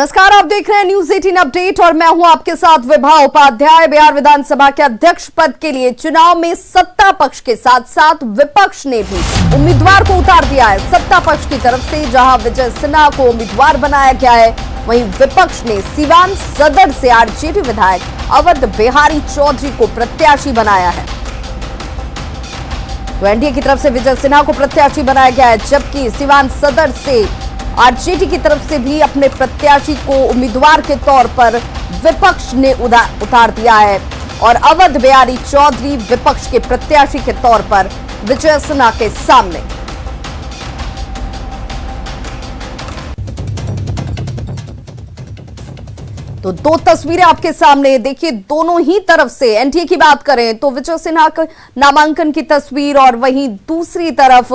नमस्कार, आप देख रहे हैं न्यूज 18 अपडेट और मैं हूं आपके साथ विभा उपाध्याय। बिहार विधानसभा के अध्यक्ष पद के लिए चुनाव में सत्ता पक्ष के साथ साथ विपक्ष ने भी उम्मीदवार को उतार दिया है। सत्ता पक्ष की तरफ से जहां विजय सिन्हा को उम्मीदवार बनाया गया है, वहीं विपक्ष ने सीवान सदर से आरजेडी विधायक अवध बिहारी चौधरी को प्रत्याशी बनाया है। तो एनडीए की तरफ से विजय सिन्हा को प्रत्याशी बनाया गया है, जबकि सीवान सदर से आरजेडी की तरफ से भी अपने प्रत्याशी को उम्मीदवार के तौर पर विपक्ष ने उतार दिया है और अवध बिहारी चौधरी विपक्ष के प्रत्याशी के तौर पर विजय सिन्हा के सामने। तो दो तस्वीरें आपके सामने देखिए, दोनों ही तरफ से एनडीए की बात करें तो विजय सिन्हा के नामांकन की तस्वीर और वहीं दूसरी तरफ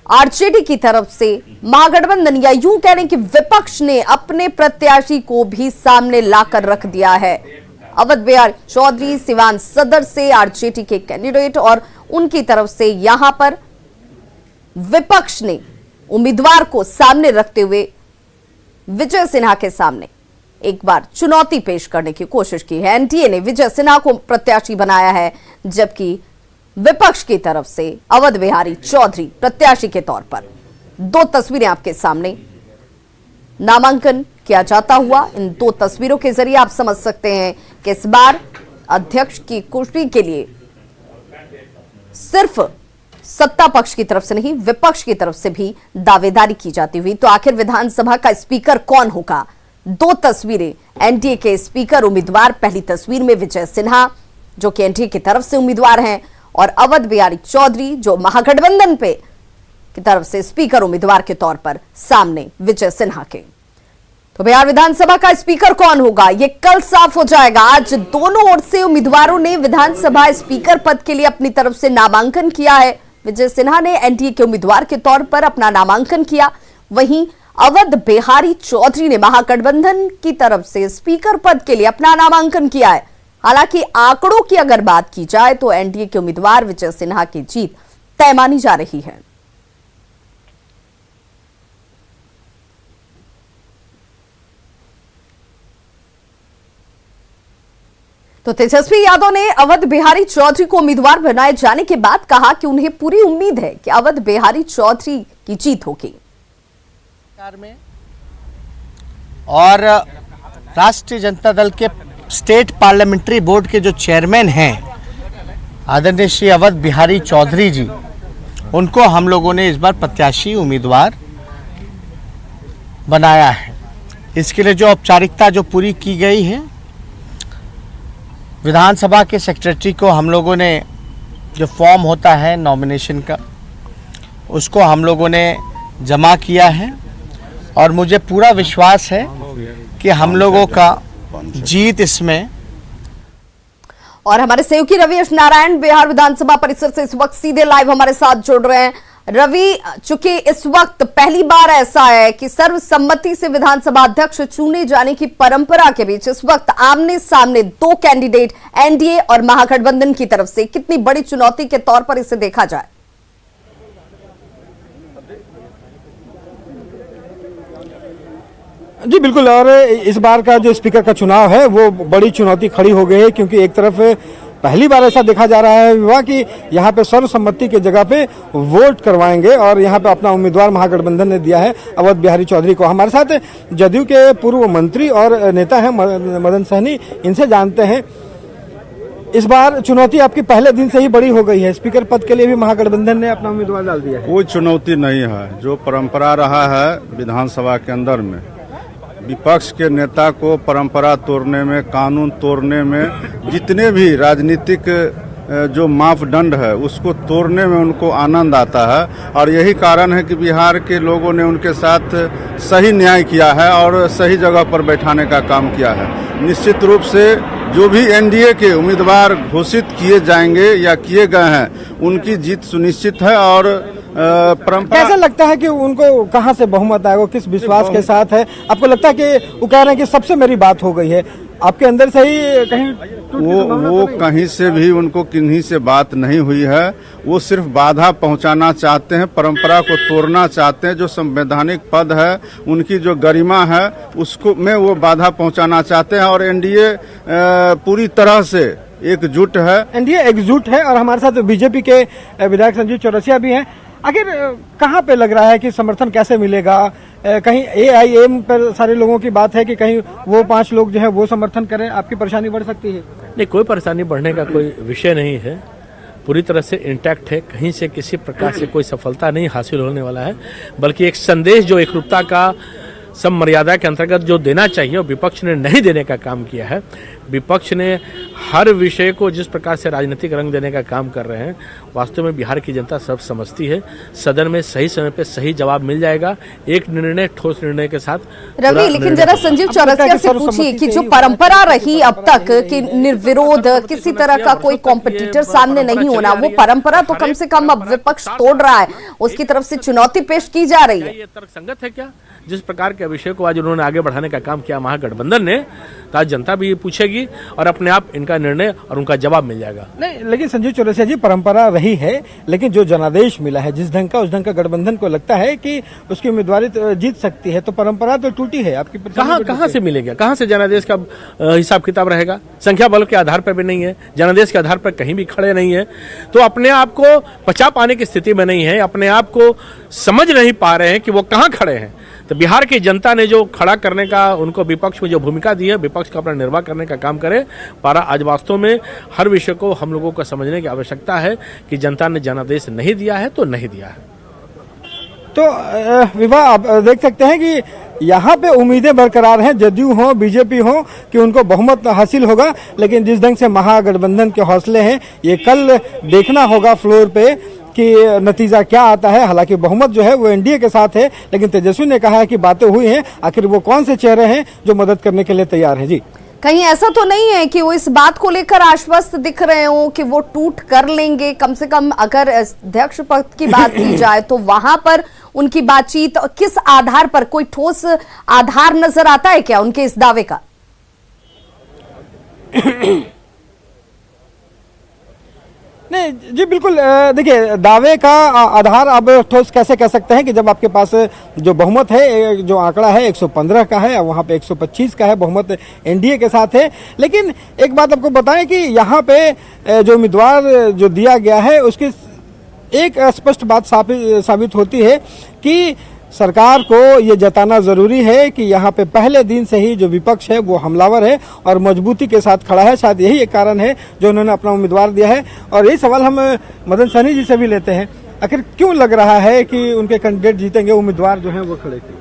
आरजेडी की तरफ से महागठबंधन या यूं कह रहे हैं कि विपक्ष ने अपने प्रत्याशी को भी सामने लाकर रख दिया है। अवध बिहारी चौधरी सीवान सदर से आरजेडी के कैंडिडेट और उनकी तरफ से यहां पर विपक्ष ने उम्मीदवार को सामने रखते हुए विजय सिन्हा के सामने एक बार चुनौती पेश करने की कोशिश की है। एनडीए ने विजय सिन्हा को प्रत्याशी बनाया है, जबकि विपक्ष की तरफ से अवध बिहारी चौधरी प्रत्याशी के तौर पर। दो तस्वीरें आपके सामने, नामांकन किया जाता हुआ इन दो तस्वीरों के जरिए आप समझ सकते हैं कि इस बार अध्यक्ष की कुर्सी के लिए सिर्फ सत्ता पक्ष की तरफ से नहीं, विपक्ष की तरफ से भी दावेदारी की जाती हुई। तो आखिर विधानसभा का स्पीकर कौन होगा? दो तस्वीरें, एनडीए के स्पीकर उम्मीदवार, पहली तस्वीर में विजय सिन्हा जो कि एनडीए की तरफ से उम्मीदवार हैं और अवध बिहारी चौधरी जो महागठबंधन पे की तरफ से स्पीकर उम्मीदवार के तौर पर सामने विजय सिन्हा के। तो बिहार विधानसभा का स्पीकर कौन होगा, ये कल साफ हो जाएगा। आज दोनों ओर से उम्मीदवारों ने विधानसभा स्पीकर पद के लिए अपनी तरफ से नामांकन किया है। विजय सिन्हा ने एनडीए के उम्मीदवार के तौर पर अपना नामांकन किया, वहीं अवध बिहारी चौधरी ने महागठबंधन की तरफ से स्पीकर पद के लिए अपना नामांकन किया है। हालांकि आंकड़ों की अगर बात की जाए तो एनडीए के उम्मीदवार विजय सिन्हा की जीत तय मानी जा रही है। तो तेजस्वी यादव ने अवध बिहारी चौधरी को उम्मीदवार बनाए जाने के बाद कहा कि उन्हें पूरी उम्मीद है कि अवध बिहारी चौधरी की जीत होगी। में और राष्ट्रीय जनता दल के स्टेट पार्लियामेंट्री बोर्ड के जो चेयरमैन हैं आदरणीय श्री अवध बिहारी चौधरी जी, उनको हम लोगों ने इस बार प्रत्याशी उम्मीदवार बनाया है। इसके लिए जो औपचारिकता जो पूरी की गई है, विधानसभा के सेक्रेटरी को हम लोगों ने जो फॉर्म होता है नॉमिनेशन का, उसको हम लोगों ने जमा किया है और मुझे पूरा विश्वास है कि हम लोगों का जीत इसमें। और हमारे सहयोगी रवि नारायण बिहार विधानसभा परिसर से इस वक्त सीधे लाइव हमारे साथ जुड़ रहे हैं। रवि, चूंकि इस वक्त पहली बार ऐसा है कि सर्वसम्मति से विधानसभा अध्यक्ष चुने जाने की परंपरा के बीच इस वक्त आमने सामने दो कैंडिडेट एनडीए और महागठबंधन की तरफ से, कितनी बड़ी चुनौती के तौर पर इसे देखा जाए? जी बिल्कुल, और इस बार का जो स्पीकर का चुनाव है वो बड़ी चुनौती खड़ी हो गई है, क्योंकि एक तरफ पहली बार ऐसा देखा जा रहा है विवाह कि यहाँ पे सर्वसम्मति के जगह पे वोट करवाएंगे और यहाँ पे अपना उम्मीदवार महागठबंधन ने दिया है अवध बिहारी चौधरी को। हमारे साथ जदयू के पूर्व मंत्री और नेता हैं मदन सहनी, इनसे जानते हैं इस बार चुनौती आपकी पहले दिन से ही बड़ी हो गई है। स्पीकर पद के लिए भी महागठबंधन ने अपना उम्मीदवार डाल दिया है। कोई चुनौती नहीं है, जो परंपरा रहा है विधानसभा के अंदर में, विपक्ष के नेता को परंपरा तोड़ने में, कानून तोड़ने में, जितने भी राजनीतिक जो मापदंड है उसको तोड़ने में उनको आनंद आता है। और यही कारण है कि बिहार के लोगों ने उनके साथ सही न्याय किया है और सही जगह पर बैठाने का काम किया है। निश्चित रूप से जो भी एनडीए के उम्मीदवार घोषित किए जाएंगे या किए गए हैं, उनकी जीत सुनिश्चित है। और परंपरा, कैसा लगता है कि उनको कहां से बहुमत आएगा, किस विश्वास के साथ है? आपको लगता है कि वो कह रहे हैं कि सबसे मेरी बात हो गई है, आपके अंदर से ही कहीं वो कहीं से भी उनको किन्हीं से बात नहीं हुई है। वो सिर्फ बाधा पहुंचाना चाहते हैं, परंपरा को तोड़ना चाहते हैं। जो संवैधानिक पद है, उनकी जो गरिमा है, उसको में वो बाधा पहुंचाना चाहते हैं। और एनडीए पूरी तरह से एकजुट है। एनडीए एकजुट है और हमारे साथ बीजेपी के विधायक संजीव चौरसिया भी हैं। आखिर कहाँ पे लग रहा है कि समर्थन कैसे मिलेगा? कहीं एआईएम पर सारे लोगों की बात है कि कहीं वो 5 लोग जो है वो समर्थन करें, आपकी परेशानी बढ़ सकती है? नहीं, कोई परेशानी बढ़ने का कोई विषय नहीं है। पूरी तरह से इंटैक्ट है। कहीं से किसी प्रकार से कोई सफलता नहीं हासिल होने वाला है, बल्कि एक संदेश जो एकरूपता का सब मर्यादा के अंतर्गत जो देना चाहिए और विपक्ष ने नहीं देने का काम किया है। विपक्ष ने हर विषय को जिस प्रकार से राजनीतिक रंग देने का काम कर रहे हैं, वास्तव में बिहार की जनता सब समझती है। सदन में सही समय पे सही जवाब मिल जाएगा, एक निर्णय, ठोस निर्णय के साथ। रवि, लेकिन जरा संजीव चौरसिया से पूछिए कि जो परंपरा रही अब तक कि निर्विरोध किसी तरह का कोई कॉम्पिटिटर सामने नहीं होना, वो परंपरा तो कम से कम अब विपक्ष तोड़ रहा है, उसकी तरफ से चुनौती पेश की जा रही है। ये तर्कसंगत है क्या? जिस प्रकार के विषय को आज उन्होंने आगे बढ़ाने का काम किया महागठबंधन ने, तो आज जनता भी ये पूछेगी और अपने आप इनका निर्णय और उनका जवाब मिल जाएगा। नहीं, लेकिन संजीव चौरसिया जी, परंपरा रही है, लेकिन जो जनादेश मिला है जिस ढंग का, उस ढंग का गठबंधन को लगता है कि उसकी उम्मीदवारी तो जीत सकती है, तो परंपरा तो टूटी है। आपकी कहाँ से मिलेगा? कहाँ से जनादेश का हिसाब किताब रहेगा? संख्या बल के आधार पर भी नहीं है, जनादेश के आधार पर कहीं भी खड़े नहीं है, तो अपने आप को पचा पाने की स्थिति में नहीं है, अपने आप को समझ नहीं पा रहे हैं कि वो कहाँ खड़े हैं। तो बिहार की जनता ने जो खड़ा करने का उनको विपक्ष में जो भूमिका दी है, विपक्ष का अपना निर्वाह करने का काम करे। पारा आज वास्तव में हर विषय को हम लोगों को समझने की आवश्यकता है कि जनता ने जनादेश नहीं दिया है तो नहीं दिया है। तो विवाह आप देख सकते हैं कि यहाँ पे उम्मीदें बरकरार हैं, जदयू हो बीजेपी हो, कि उनको बहुमत हासिल होगा। लेकिन जिस ढंग से महागठबंधन के हौसले हैं, ये कल देखना होगा फ्लोर पे कि नतीजा क्या आता है। हालांकि बहुमत जो है वो एनडीए के साथ है, लेकिन तेजस्वी ने कहा है कि बातें हुई हैं, आखिर वो कौन से चेहरे हैं जो मदद करने के लिए तैयार हैं? जी, कहीं ऐसा तो नहीं है कि वो इस बात को लेकर आश्वस्त दिख रहे हो कि वो टूट कर लेंगे? कम से कम अगर अध्यक्ष पद की बात की जाए तो वहां पर उनकी बातचीत किस आधार पर, कोई ठोस आधार नजर आता है क्या उनके इस दावे का? नहीं जी, बिल्कुल। देखिए, दावे का आधार आप ठोस कैसे कह सकते हैं कि जब आपके पास जो बहुमत है, जो आंकड़ा है 115 का है, वहां पे 125 का है, बहुमत एनडीए के साथ है। लेकिन एक बात आपको बताएं कि यहाँ पे जो उम्मीदवार जो दिया गया है, उसकी एक स्पष्ट बात साबित होती है कि सरकार को ये जताना जरूरी है कि यहाँ पे पहले दिन से ही जो विपक्ष है वो हमलावर है और मजबूती के साथ खड़ा है। शायद यही एक कारण है जो उन्होंने अपना उम्मीदवार दिया है। और यही सवाल हम मदन सहनी जी से भी लेते हैं, आखिर क्यों लग रहा है कि उनके कैंडिडेट जीतेंगे, उम्मीदवार जो है वो खड़े थे?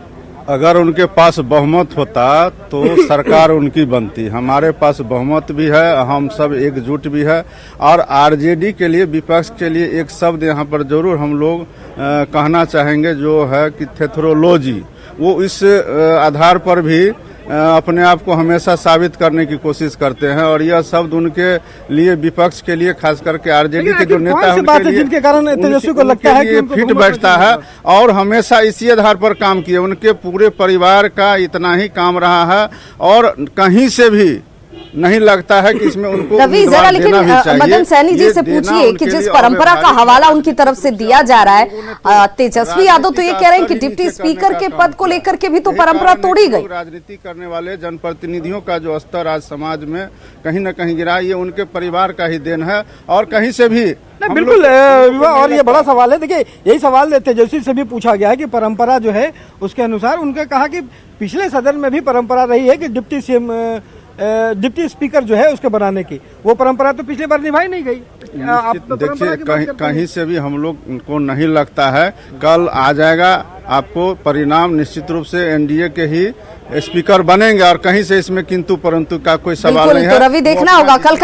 अगर उनके पास बहुमत होता तो सरकार उनकी बनती। हमारे पास बहुमत भी है, हम सब एकजुट भी है। और आरजेडी के लिए, विपक्ष के लिए एक शब्द यहाँ पर जरूर हम लोग कहना चाहेंगे, जो है कि थेथरोलॉजी। वो इस आधार पर भी अपने आप को हमेशा साबित करने की कोशिश करते हैं। और यह शब्द उनके लिए, विपक्ष के लिए, खास करके आरजेडी के जो नेता हैं उनके लिए, जिनके कारण तेजस्वी को लगता है कि फिट बैठता है। और हमेशा इसी आधार पर काम किए। उनके पूरे परिवार का इतना ही काम रहा है और कहीं से भी नहीं लगता है कि इसमें उनको रवि, जरा लेकिन मदन सैनी जी से पूछिए कि जिस परंपरा का हवाला उनकी तरफ से दिया जा रहा है, तेजस्वी यादव तो ये कह रहे हैं कि डिप्टी स्पीकर के पद को लेकर के भी तो परंपरा तोड़ी गई। राजनीति करने वाले जनप्रतिनिधियों का जो स्तर आज समाज में कहीं न कहीं गिरा, ये उनके परिवार का ही देन है और कहीं से भी नहीं। बिल्कुल। और ये बड़ा सवाल है। देखिए, यही सवाल तेजस्वी से भी पूछा गया है कि परंपरा जो है उसके अनुसार, उनका कहा कि पिछले सदन में भी परंपरा रही है कि डिप्टी स्पीकर जो है उसके बनाने की, वो परंपरा तो पिछली बार निभाई नहीं गई। देखिए, कहीं से भी हम लोग को नहीं लगता है। कल आ जाएगा आपको परिणाम, निश्चित रूप से एनडीए के ही स्पीकर बनेंगे और कहीं से इसमें किंतु परंतु का कोई सवाल नहीं है। तो रवि, देखना होगा कल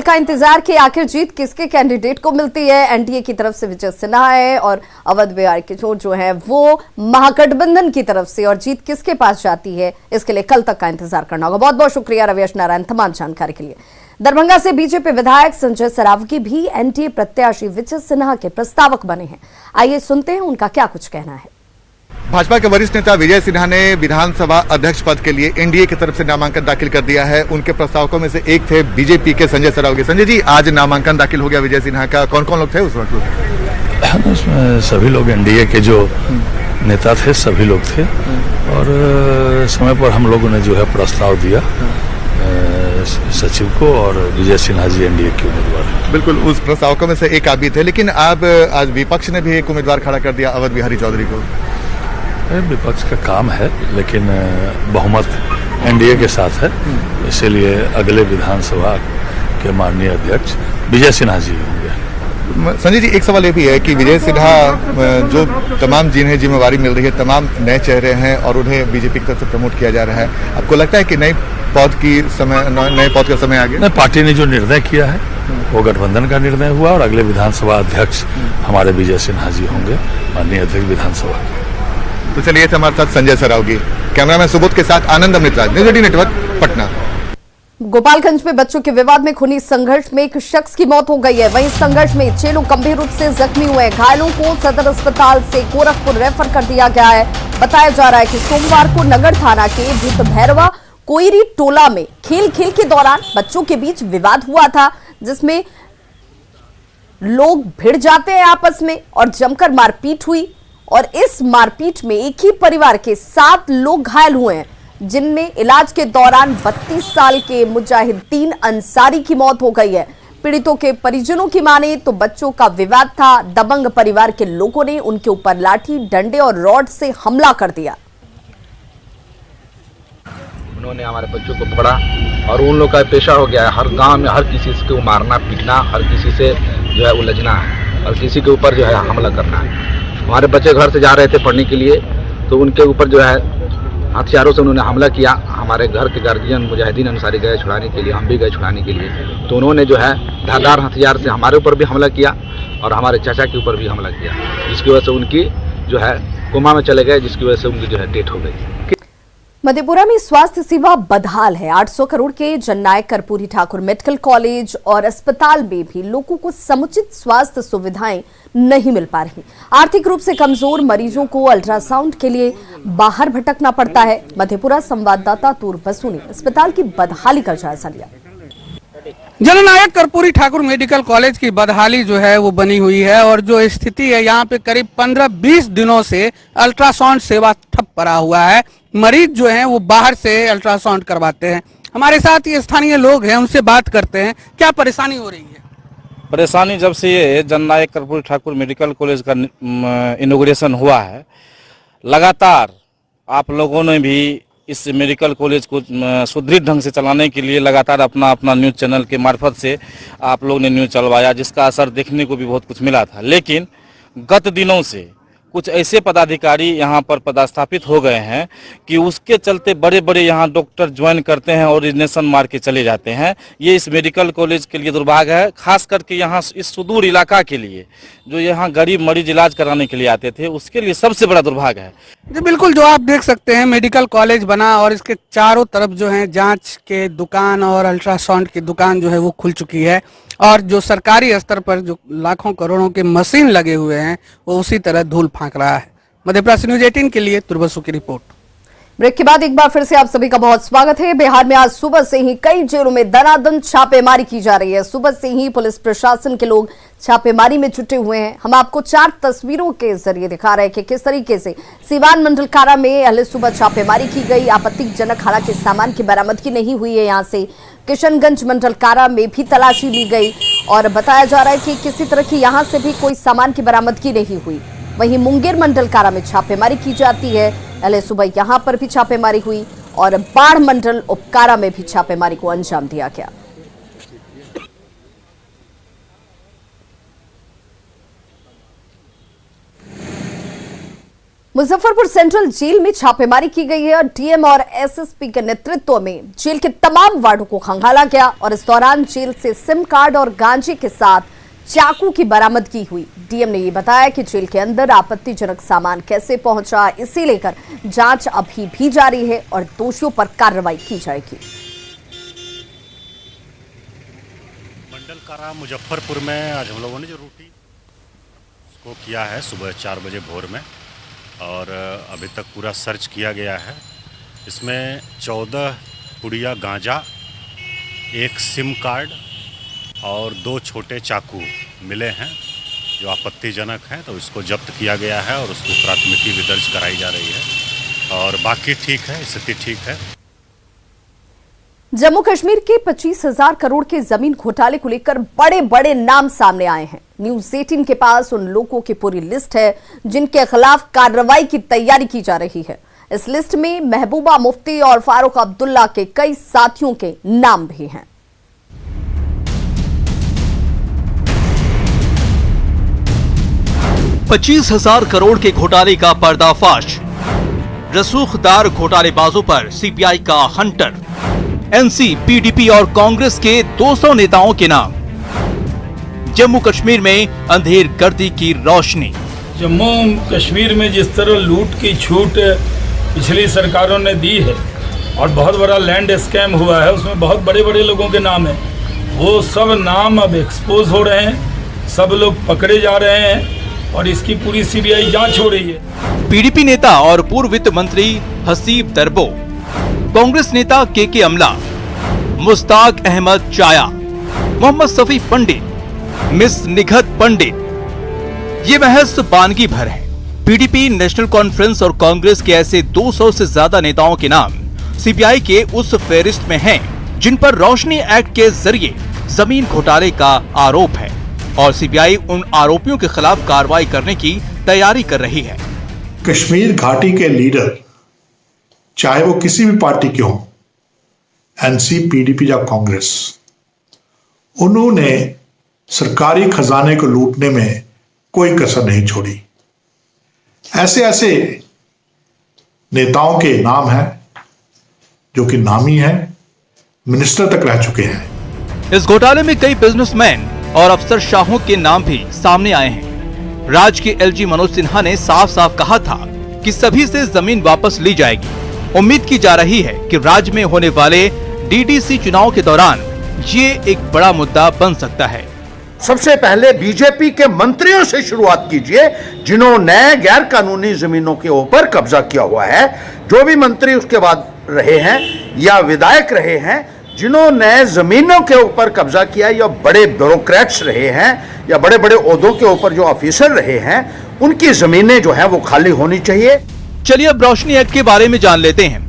का इंतजार कि आखिर जीत किसके कैंडिडेट को मिलती है। एनडीए की तरफ से विजय सिन्हा है और अवध बिहारी किशोर जो है वो महागठबंधन की तरफ से, और जीत किसके पास जाती है इसके लिए कल तक का इंतजार करना होगा। बहुत बहुत शुक्रिया रविश नारायण तमाम जानकारी के लिए। दरभंगा से बीजेपी विधायक संजय सरावगी भी एनडीए प्रत्याशी विजय सिन्हा के प्रस्तावक बने हैं। आइए सुनते हैं उनका क्या कुछ कहना है। भाजपा के वरिष्ठ नेता विजय सिन्हा ने विधानसभा अध्यक्ष पद के लिए एनडीए की तरफ से नामांकन दाखिल कर दिया है। उनके प्रस्तावकों में से एक थे बीजेपी के संजय सरावगी। संजय जी, आज नामांकन दाखिल हो गया विजय सिन्हा का, कौन कौन लोग थे उस वक्त? उसमें सभी लोग एनडीए के जो नेता थे सभी लोग थे और समय पर हम लोगों ने जो है प्रस्ताव दिया सचिव को और विजय सिन्हा जी एनडीए के उम्मीदवार हैं। बिल्कुल, उस प्रस्तावकों में से एक आप भी थे, लेकिन अब आज विपक्ष ने भी एक उम्मीदवार खड़ा कर दिया, अवध बिहारी चौधरी को। विपक्ष का काम है, लेकिन बहुमत एनडीए के साथ है, इसीलिए अगले विधानसभा के माननीय अध्यक्ष विजय सिन्हा जी होंगे। संजय जी, एक सवाल ये भी है कि विजय सिन्हा जो तमाम जिन्हें जिम्मेवारी मिल रही है, तमाम नए चेहरे हैं और उन्हें बीजेपी की तरफ से प्रमोट किया जा रहा है, आपको लगता है कि नए पद का समय आ गया? पार्टी ने जो निर्णय किया है वो गठबंधन का निर्णय हुआ और अगले विधानसभा अध्यक्ष हमारे विजय सिन्हा जी होंगे, माननीय अध्यक्ष विधानसभा। तो चलिए, हमारे साथ संजय सरावगी, कैमरामैन सुबोध के साथ आनंद अमृतराज, न्यूज 18 नेटवर्क, पटना। गोपालगंज में बच्चों के विवाद में खूनी संघर्ष में एक शख्स की मौत हो गई है। वहीं संघर्ष में 6 लोग गंभीर रूप से जख्मी हुए हैं। घायलों को सदर अस्पताल से गोरखपुर रेफर कर दिया गया है। बताया जा रहा है कि सोमवार को नगर थाना के भूत भैरवा कोयरी टोला में खेल के दौरान बच्चों के बीच विवाद हुआ था, जिसमें लोग भिड़ जाते हैं आपस में और जमकर मारपीट हुई। और इस मारपीट में एक ही परिवार के 7 लोग घायल हुए हैं, जिनमें इलाज के दौरान 32 साल के मुजाहिदीन अंसारी की मौत हो गई है। पीड़ितों के परिजनों की माने तो बच्चों का विवाद था। दबंग परिवार के लोगों ने उनके ऊपर लाठी, डंडे और रॉड से हमला कर दिया। उन्होंने हमारे बच्चों को पकड़ा और उन लोग का पेशा हो गया है, हर गांव में हर किसी को मारना पीटना, हर किसी से जो है उलझना है और किसी के ऊपर जो है हमला करना है। हमारे बच्चे घर से जा रहे थे पढ़ने के लिए, तो उनके ऊपर जो है हथियारों से उन्होंने हमला किया। हमारे घर के गार्जियन मुजाहिदीन अंसारी गए छुड़ाने के लिए, हम भी गए छुड़ाने के लिए, तो उन्होंने जो है धारदार हथियार से हमारे ऊपर भी हमला किया और हमारे चाचा के ऊपर भी हमला किया, जिसकी वजह से उनकी जो है कोमा में चले गए, जिसकी वजह से उनकी जो है डेथ हो गई। मधेपुरा में स्वास्थ्य सेवा बदहाल है। 800 करोड़ के जननायक कर्पूरी ठाकुर मेडिकल कॉलेज और अस्पताल में भी लोगों को समुचित स्वास्थ्य सुविधाएं नहीं मिल पा रही। आर्थिक रूप से कमजोर मरीजों को अल्ट्रासाउंड के लिए बाहर भटकना पड़ता है। मधेपुरा संवाददाता तूर बसु ने अस्पताल की बदहाली का जायजा लिया। जननायक कर्पूरी ठाकुर मेडिकल कॉलेज की बदहाली जो है वो बनी हुई है और जो स्थिति है यहाँ पे करीब 15-20 दिनों से अल्ट्रासाउंड सेवा ठप पड़ा हुआ है। मरीज जो हैं वो बाहर से अल्ट्रासाउंड करवाते हैं। हमारे साथ ये स्थानीय लोग हैं, उनसे बात करते हैं, क्या परेशानी हो रही है? परेशानी जब से ये जननायक कर्पूरी ठाकुर मेडिकल कॉलेज का इनॉग्रेशन हुआ है, लगातार आप लोगों ने भी इस मेडिकल कॉलेज को सुदृढ़ ढंग से चलाने के लिए लगातार अपना न्यूज़ चैनल के मार्फत से आप लोग ने न्यूज़ चलवाया, जिसका असर देखने को भी बहुत कुछ मिला था। लेकिन गत दिनों से कुछ ऐसे पदाधिकारी यहाँ पर पदस्थापित हो गए हैं कि उसके चलते बड़े बड़े यहाँ डॉक्टर ज्वाइन करते हैं और रिजनेशन मार के चले जाते हैं। ये इस मेडिकल कॉलेज के लिए दुर्भाग्य है, खास करके यहाँ इस सुदूर इलाका के लिए, जो यहाँ गरीब मरीज इलाज कराने के लिए आते थे, उसके लिए सबसे बड़ा दुर्भाग्य है। जी बिल्कुल, जो आप देख सकते हैं मेडिकल कॉलेज बना और इसके चारों तरफ जो है जांच के दुकान और अल्ट्रासाउंड की दुकान जो है वो खुल चुकी है और जो सरकारी स्तर पर जो लाखों करोड़ों के मशीन लगे हुए हैं वो उसी तरह धूल फांक रहा है। मध्यप्रदेश न्यूज 18 के लिए तुरबसु की रिपोर्ट। ब्रेक के बाद एक बार फिर से आप सभी का बहुत स्वागत है। बिहार में आज सुबह से ही कई जेलों में दनादन छापेमारी की जा रही है। सुबह से ही पुलिस प्रशासन के लोग छापेमारी में जुटे हुए हैं। हम आपको 4 तस्वीरों के जरिए दिखा रहे हैं कि किस तरीके से सीवान मंडल कारा में अहले सुबह छापेमारी की गई। आपत्तिजनक हालांकि सामान की बरामदगी नहीं हुई है। यहाँ से किशनगंज मंडल कारा में भी तलाशी ली गई और बताया जा रहा है कि किसी तरह की यहाँ से भी कोई सामान की बरामदगी नहीं हुई। वहीं मुंगेर मंडल कारा में छापेमारी की जाती है। पहले सुबह यहां पर भी छापेमारी हुई और बाढ़ मंडल उपकारा में भी छापेमारी को अंजाम दिया गया। मुजफ्फरपुर सेंट्रल जेल में छापेमारी की गई है और डीएम और एसएसपी के नेतृत्व में जेल के तमाम वार्डों को खंगाला गया और इस दौरान जेल से सिम कार्ड और गांजे के साथ चाकू की बरामदगी हुई। डीएम ने ये बताया कि जेल के अंदर आपत्तिजनक सामान कैसे पहुंचा, इसे लेकर जांच अभी भी जारी है और दोषियों पर कार्रवाई की जाएगी। मंडल कारा मुजफ्फरपुर में आज हम लोगों ने जो रूटीन उसको किया है सुबह 4 बजे भोर में, और अभी तक पूरा सर्च किया गया है। इसमें 14 पुड़िया गांजा, एक सिम कार्ड और 2 छोटे चाकू मिले हैं जो आपत्तिजनक हैं, तो इसको जब्त किया गया है और उसकी प्राथमिकी भी दर्ज कराई जा रही है और बाकी ठीक है, स्थिति ठीक है। जम्मू कश्मीर के 25,000 करोड़ के जमीन घोटाले को लेकर बड़े बड़े नाम सामने आए हैं। न्यूज 18 के पास उन लोगों की पूरी लिस्ट है जिनके खिलाफ कार्रवाई की तैयारी की जा रही है। इस लिस्ट में महबूबा मुफ्ती और फारूक अब्दुल्ला के कई साथियों के नाम भी हैं। $25,000 करोड़ के घोटाले का पर्दाफाश। रसूखदार घोटालेबाजों पर सीबीआई का हंटर। एनसी, पीडीपी और कांग्रेस के 200 नेताओं के नाम। जम्मू कश्मीर में अंधेर गर्दी की रोशनी। जम्मू कश्मीर में जिस तरह लूट की छूट पिछली सरकारों ने दी है और बहुत बड़ा लैंड स्कैम हुआ है, उसमें बहुत बड़े बड़े लोगों के नाम हैं। वो सब नाम अब एक्सपोज हो रहे हैं, सब लोग पकड़े जा रहे हैं और इसकी पूरी सीबीआई जांच हो रही है। पीडीपी नेता और पूर्व वित्त मंत्री हसीब दरबो, कांग्रेस नेता के अमला, मुश्ताक अहमद चाया, मोहम्मद सफी पंडित, मिस निघत पंडित, ये महज बानगी भर है। पीडीपी, नेशनल कॉन्फ्रेंस और कांग्रेस के ऐसे 200 से ज्यादा नेताओं के नाम सीबीआई के उस फेहरिस्त में हैं जिन पर रोशनी एक्ट के जरिए जमीन घोटाले का आरोप है और सीबीआई उन आरोपियों के खिलाफ कार्रवाई करने की तैयारी कर रही है। कश्मीर घाटी के लीडर, चाहे वो किसी भी पार्टी के हों, एनसी, पीडीपी या कांग्रेस, उन्होंने सरकारी खजाने को लूटने में कोई कसर नहीं छोड़ी। ऐसे ऐसे नेताओं के नाम हैं जो कि नामी हैं, मिनिस्टर तक रह चुके हैं। इस घोटाले में कई बिजनेसमैन और अफसरशाहों के नाम भी सामने आए हैं। राज्य के एलजी मनोज सिन्हा ने साफ साफ कहा था कि सभी से जमीन वापस ली जाएगी। उम्मीद की जा रही है कि राज्य में होने वाले डीडीसी चुनाव के दौरान ये एक बड़ा मुद्दा बन सकता है। सबसे पहले बीजेपी के मंत्रियों से शुरुआत कीजिए जिन्होंने गैर कानूनी जमीनों के ऊपर कब्जा किया हुआ है। जो भी मंत्री उसके बाद रहे हैं या विधायक रहे हैं जिन्होंने जमीनों के ऊपर कब्जा किया, या बड़े ब्यूरोक्रेट्स रहे हैं या बड़े बड़े ओहदों के ऊपर जो ऑफिसर रहे हैं, उनकी जमीनें जो है वो खाली होनी चाहिए। चलिए अब रोशनी एक्ट के बारे में जान लेते हैं।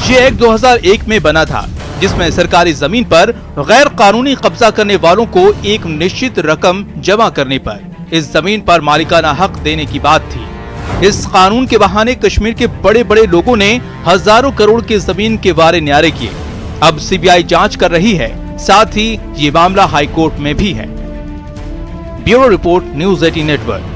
ये एक्ट 2001 में बना था जिसमें सरकारी जमीन पर गैर कानूनी कब्जा करने वालों को एक निश्चित रकम जमा करने पर इस जमीन पर मालिकाना हक देने की बात थी। इस कानून के बहाने कश्मीर के बड़े बड़े लोगों ने हजारों करोड़ की जमीन के वारे न्यारे किए। अब सीबीआई जांच कर रही है, साथ ही ये मामला हाईकोर्ट में भी है। Bureau report, news 18 network.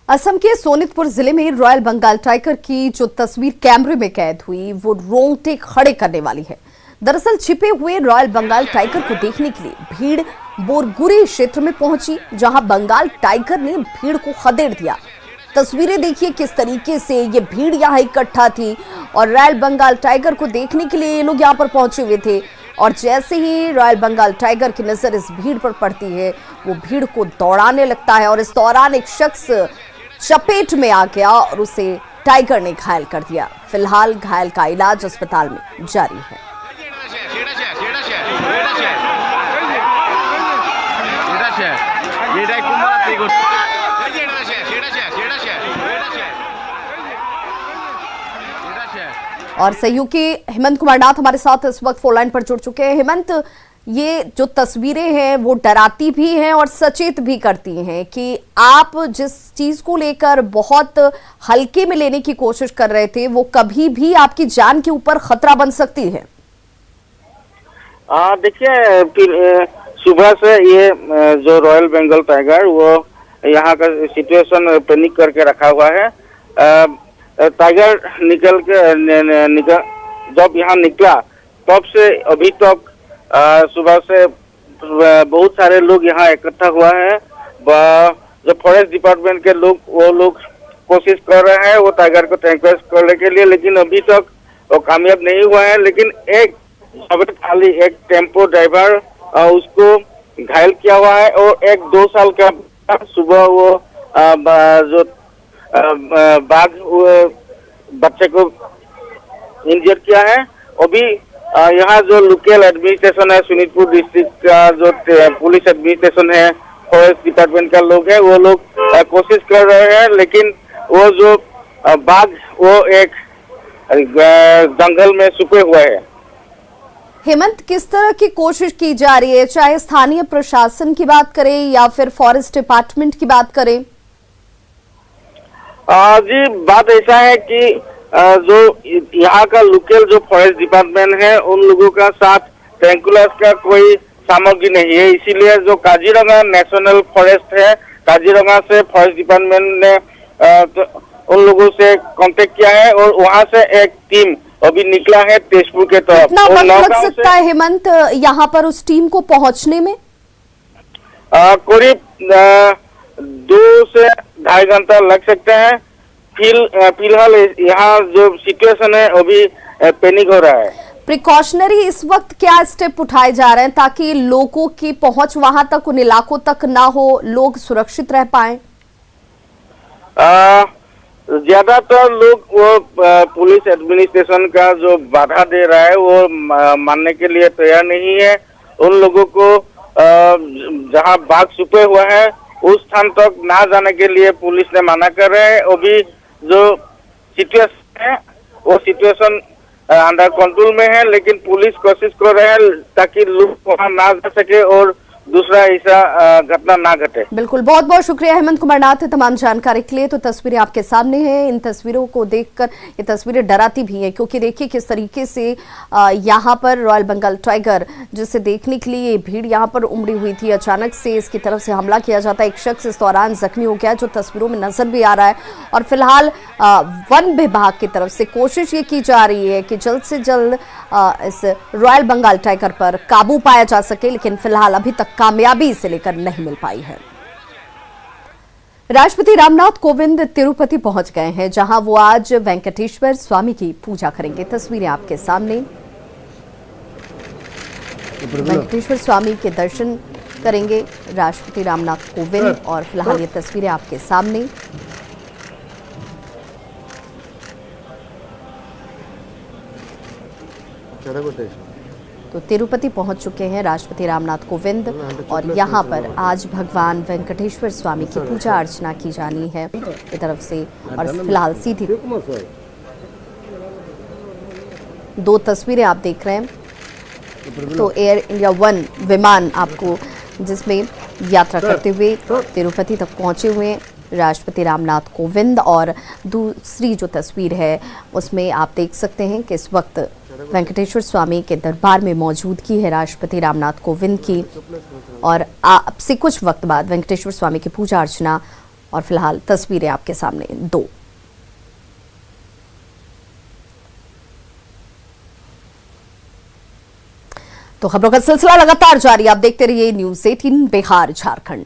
Assam के सोनितपुर जिले में रॉयल बंगाल टाइगर की जो तस्वीर कैमरे में कैद हुई वो रोंगटे खड़े करने वाली है। दरअसल छिपे हुए रॉयल बंगाल टाइगर को देखने के लिए भीड़ बोरगुरी क्षेत्र में पहुंची, जहां बंगाल टाइगर ने भीड़ को खदेड़ दिया। तस्वीरें देखिए किस तरीके से ये भीड़ यहाँ इकट्ठा थी और रॉयल बंगाल टाइगर को देखने के लिए ये लोग यहाँ पर पहुंचे हुए थे। और जैसे ही रॉयल बंगाल टाइगर की नजर इस भीड़ पर पड़ती है, वो भीड़ को दौड़ाने लगता है और इस दौरान एक शख्स चपेट में आ गया और उसे टाइगर ने घायल कर दिया। फिलहाल घायल का इलाज अस्पताल में जारी है। और सहयोगी हेमंत कुमार नाथ हमारे साथ इस वक्त फोन लाइन पर जुड़ चुके हैं। हेमंत, ये जो तस्वीरें हैं वो डराती भी हैं और सचेत भी करती हैं कि आप जिस चीज को लेकर बहुत हल्के में लेने की कोशिश कर रहे थे वो कभी भी आपकी जान के ऊपर खतरा बन सकती है। देखिए, सुबह से ये जो रॉयल बंगाल टाइगर वो यहाँ का सिचुएशन पैनिक करके रखा हुआ है। टाइगर जब यहाँ निकला तब से अभी तक सुबह से बहुत सारे लोग यहाँ इकट्ठा हुआ है। जो फॉरेस्ट डिपार्टमेंट के लोग, वो लोग कोशिश कर रहे हैं वो टाइगर को ट्रैंक्वाइज करने के लिए, लेकिन अभी तक वो कामयाब नहीं हुआ है। लेकिन खाली एक टेम्पो ड्राइवर उसको घायल किया हुआ है और एक 2 साल का सुबह वो जो बाघ बच्चे को इंजर किया है। अभी यहाँ जो लोकल एडमिनिस्ट्रेशन है, सुनीतपुर डिस्ट्रिक्ट का जो पुलिस एडमिनिस्ट्रेशन है, फॉरेस्ट डिपार्टमेंट का लोग है, वो लोग कोशिश कर रहे हैं, लेकिन वो जो बाघ वो एक जंगल में छुपे हुए हैं। हेमंत, किस तरह की कोशिश की जा रही है, चाहे स्थानीय प्रशासन की बात करें या फिर फॉरेस्ट डिपार्टमेंट की बात करें? जी, बात ऐसा है कि जो यहाँ का लोकल जो फॉरेस्ट डिपार्टमेंट है, उन लोगों का साथ ट्रैंकुलर्स का कोई सामग्री नहीं है, इसीलिए जो काजीरंगा नेशनल फॉरेस्ट है, काजीरंगा से फॉरेस्ट डिपार्टमेंट ने उन लोगों से कांटेक्ट किया है और वहाँ से एक टीम अभी निकला है तेजपुर के तरफ। कितना वक्त लग सकता है हेमंत यहाँ पर उस टीम को पहुँचने में? करीब 2 से 2.5 घंटा लग सकते हैं। फिलहाल यहाँ जो सिचुएशन है अभी पैनिक हो रहा है। प्रिकॉशनरी इस वक्त क्या स्टेप उठाए जा रहे हैं ताकि लोगों की पहुंच वहां तक, उन इलाकों तक ना हो, लोग सुरक्षित रह पाए? ज्यादातर लोग वो पुलिस एडमिनिस्ट्रेशन का जो बाधा दे रहा है वो मानने के लिए तैयार नहीं है। उन लोगों को जहां बाघ छुपे हुए हैं उस स्थान तक ना जाने के लिए पुलिस ने मना कर रहे हैं। अभी जो सिचुएशन है वो सिचुएशन अंडर कंट्रोल में है, लेकिन पुलिस कोशिश कर रहे हैं ताकि लोग वहां ना जा सके और दूसरा ऐसा घटना ना घटे। बिल्कुल, बहुत बहुत शुक्रिया हेमंत कुमार नाथ तमाम जानकारी के लिए। तो तस्वीरें आपके सामने हैं, इन तस्वीरों को देखकर ये तस्वीरें डराती भी हैं, क्योंकि देखिए किस तरीके से यहाँ पर रॉयल बंगाल टाइगर, जिसे देखने के लिए भीड़ यहाँ पर उमड़ी हुई थी, अचानक से इसकी तरफ से हमला किया जाता है। एक शख्स इस दौरान जख्मी हो गया, जो तस्वीरों में नजर भी आ रहा है। और फिलहाल वन विभाग की तरफ से कोशिश ये की जा रही है कि जल्द से जल्द इस रॉयल बंगाल टाइगर पर काबू पाया जा सके, लेकिन फिलहाल अभी तक कामयाबी इसे लेकर नहीं मिल पाई है। राष्ट्रपति रामनाथ कोविंद तिरुपति पहुंच गए हैं, जहां वो आज वेंकटेश्वर स्वामी की पूजा करेंगे। तस्वीरें आपके सामने, वेंकटेश्वर स्वामी के दर्शन करेंगे राष्ट्रपति रामनाथ कोविंद। और फिलहाल ये तस्वीरें आपके सामने। तो तिरुपति पहुंच चुके हैं राष्ट्रपति रामनाथ कोविंद और यहाँ पर आज भगवान वेंकटेश्वर स्वामी की पूजा अर्चना की जानी है की तरफ से। और फिलहाल सीधी 2 तस्वीरें आप देख रहे हैं। तो एयर इंडिया 1 विमान आपको जिसमें यात्रा करते हुए तिरुपति तक पहुंचे हुए राष्ट्रपति रामनाथ कोविंद। और दूसरी जो तस्वीर है उसमें आप देख सकते हैं कि इस वक्त वेंकटेश्वर स्वामी के दरबार में मौजूदगी है राष्ट्रपति रामनाथ कोविंद की। और अब से कुछ वक्त बाद वेंकटेश्वर स्वामी की पूजा अर्चना। और फिलहाल तस्वीरें आपके सामने 2। तो खबरों का सिलसिला लगातार जारी, आप देखते रहिए न्यूज़ 18 बिहार झारखंड।